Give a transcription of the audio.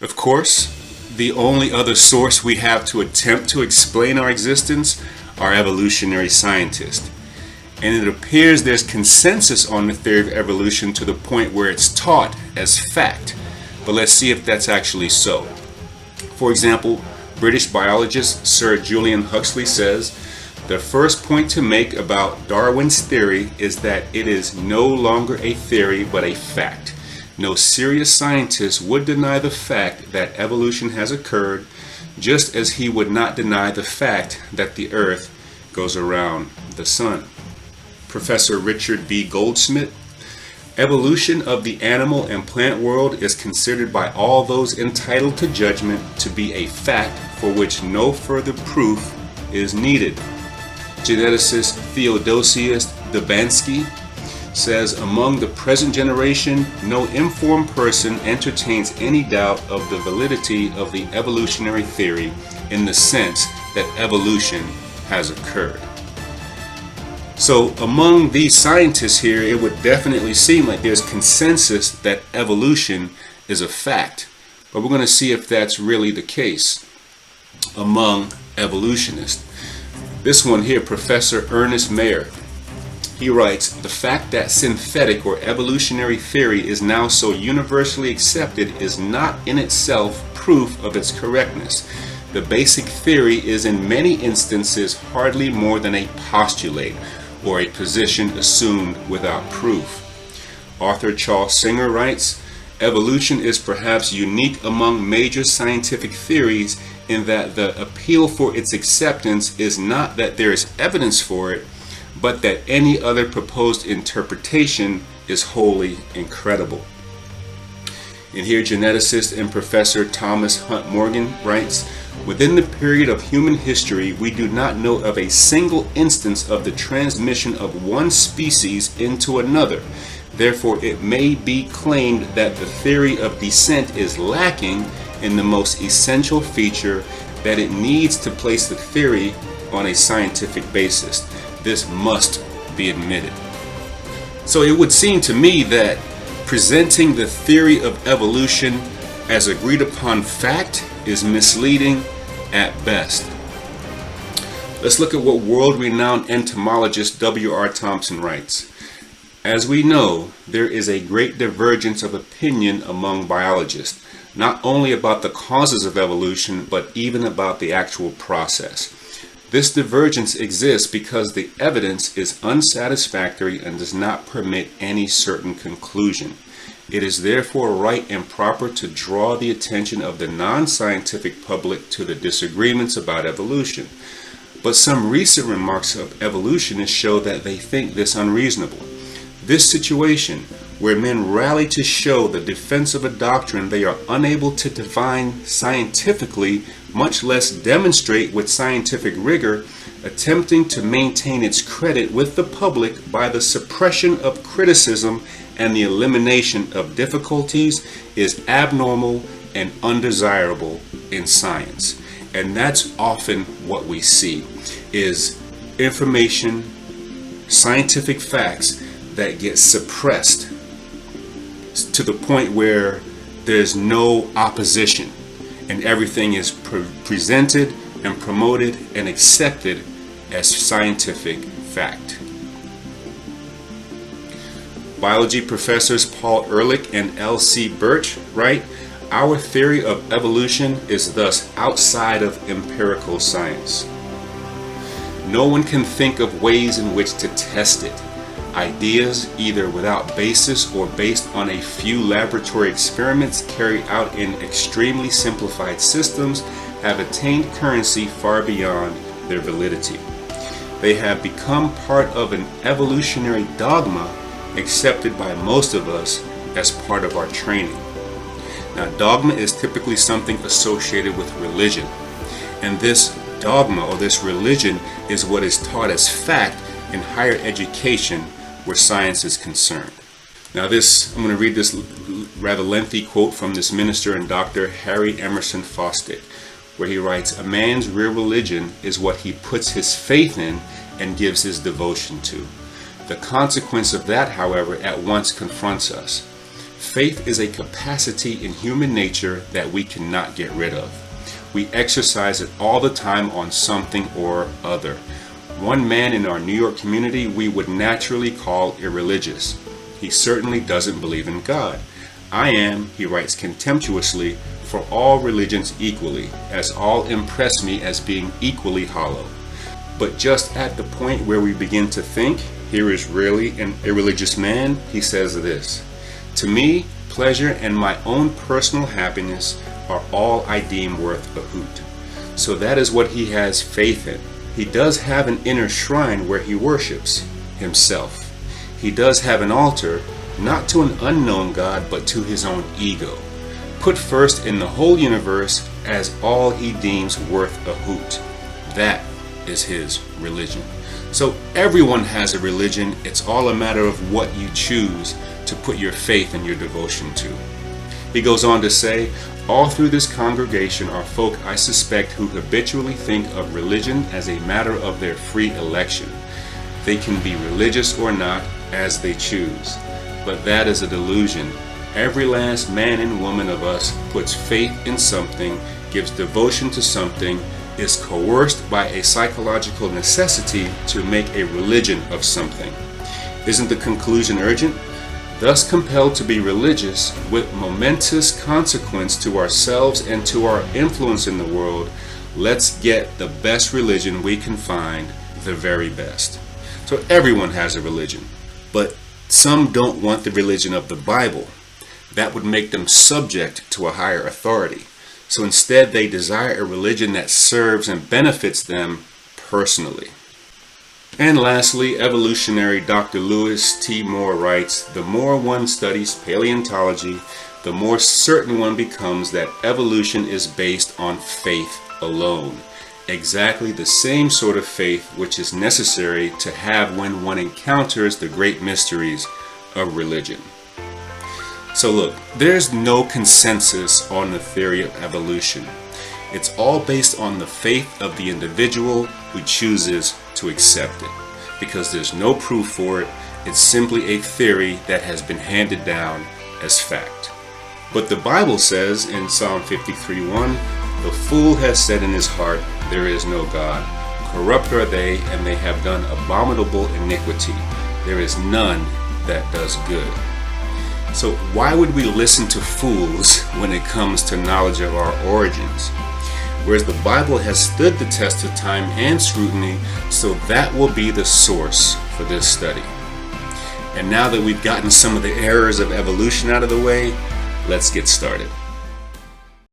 Of course, the only other source we have to attempt to explain our existence are evolutionary scientists. And it appears there's consensus on the theory of evolution to the point where it's taught as fact. But let's see if that's actually so. For example, British biologist Sir Julian Huxley says, "The first point to make about Darwin's theory is that it is no longer a theory but a fact. No serious scientist would deny the fact that evolution has occurred, just as he would not deny the fact that the earth goes around the sun." Professor Richard B. Goldsmith, "Evolution of the animal and plant world is considered by all those entitled to judgment to be a fact for which no further proof is needed." Geneticist Theodosius Dabansky says, "Among the present generation, no informed person entertains any doubt of the validity of the evolutionary theory in the sense that evolution has occurred." So among these scientists here, it would definitely seem like there's consensus that evolution is a fact. But we're going to see if that's really the case among evolutionists. This one here, Professor Ernest Mayr, he writes, "The fact that synthetic or evolutionary theory is now so universally accepted is not in itself proof of its correctness. The basic theory is in many instances hardly more than a postulate, or a position assumed without proof." Author Charles Singer writes, "Evolution is perhaps unique among major scientific theories in that the appeal for its acceptance is not that there is evidence for it, but that any other proposed interpretation is wholly incredible." And here geneticist and Professor Thomas Hunt Morgan writes, "Within the period of human history, we do not know of a single instance of the transmission of one species into another. Therefore, it may be claimed that the theory of descent is lacking in the most essential feature, that it needs to place the theory on a scientific basis. This must be admitted." So it would seem to me that presenting the theory of evolution as agreed upon fact is misleading at best. Let's look at what world-renowned entomologist W.R. Thompson writes. "As we know, there is a great divergence of opinion among biologists, not only about the causes of evolution, but even about the actual process. This divergence exists because the evidence is unsatisfactory and does not permit any certain conclusion. It is therefore right and proper to draw the attention of the non-scientific public to the disagreements about evolution. But some recent remarks of evolutionists show that they think this unreasonable. This situation, where men rally to show the defense of a doctrine they are unable to define scientifically, much less demonstrate with scientific rigor, attempting to maintain its credit with the public by the suppression of criticism and the elimination of difficulties, is abnormal and undesirable in science." And that's often what we see, is information, scientific facts that get suppressed to the point where there's no opposition and everything is presented and promoted and accepted as scientific fact. Biology professors Paul Ehrlich and L.C. Birch write, "Our theory of evolution is thus outside of empirical science. No one can think of ways in which to test it. Ideas, either without basis or based on a few laboratory experiments carried out in extremely simplified systems, have attained currency far beyond their validity. They have become part of an evolutionary dogma accepted by most of us as part of our training." Now, dogma is typically something associated with religion, and this dogma or this religion is what is taught as fact in higher education where science is concerned. Now I'm going to read this rather lengthy quote from this minister and Dr. Harry Emerson Fosdick, where he writes, "A man's real religion is what he puts his faith in and gives his devotion to. The consequence of that, however, at once confronts us. Faith is a capacity in human nature that we cannot get rid of. We exercise it all the time on something or other. One man in our New York community we would naturally call irreligious. He certainly doesn't believe in God. I am, he writes contemptuously, for all religions equally, as all impress me as being equally hollow. But just at the point where we begin to think, here is really an irreligious man, he says this: to me, pleasure and my own personal happiness are all I deem worth a hoot. So that is what he has faith in. He does have an inner shrine where he worships himself. He does have an altar, not to an unknown God, but to his own ego, put first in the whole universe as all he deems worth a hoot. That is his religion. So everyone has a religion. It's all a matter of what you choose to put your faith and your devotion to. He goes on to say, all through this congregation are folk I suspect who habitually think of religion as a matter of their free election. They can be religious or not as they choose. But that is a delusion. Every last man and woman of us puts faith in something, gives devotion to something, is coerced by a psychological necessity to make a religion of something. Isn't the conclusion urgent? Thus compelled to be religious with momentous consequence to ourselves and to our influence in the world, let's get the best religion we can find, the very best. So everyone has a religion, but some don't want the religion of the Bible. That would make them subject to a higher authority. So instead they desire a religion that serves and benefits them personally. And lastly, evolutionary Dr. Lewis T. Moore writes, the more one studies paleontology, the more certain one becomes that evolution is based on faith alone. Exactly the same sort of faith which is necessary to have when one encounters the great mysteries of religion. So look, there's no consensus on the theory of evolution. It's all based on the faith of the individual who chooses to accept it. Because there's no proof for it, it's simply a theory that has been handed down as fact. But the Bible says in Psalm 53:1, the fool has said in his heart, there is no God. Corrupt are they, and they have done abominable iniquity. There is none that does good. So why would we listen to fools when it comes to knowledge of our origins? Whereas the Bible has stood the test of time and scrutiny, so that will be the source for this study. And now that we've gotten some of the errors of evolution out of the way, let's get started.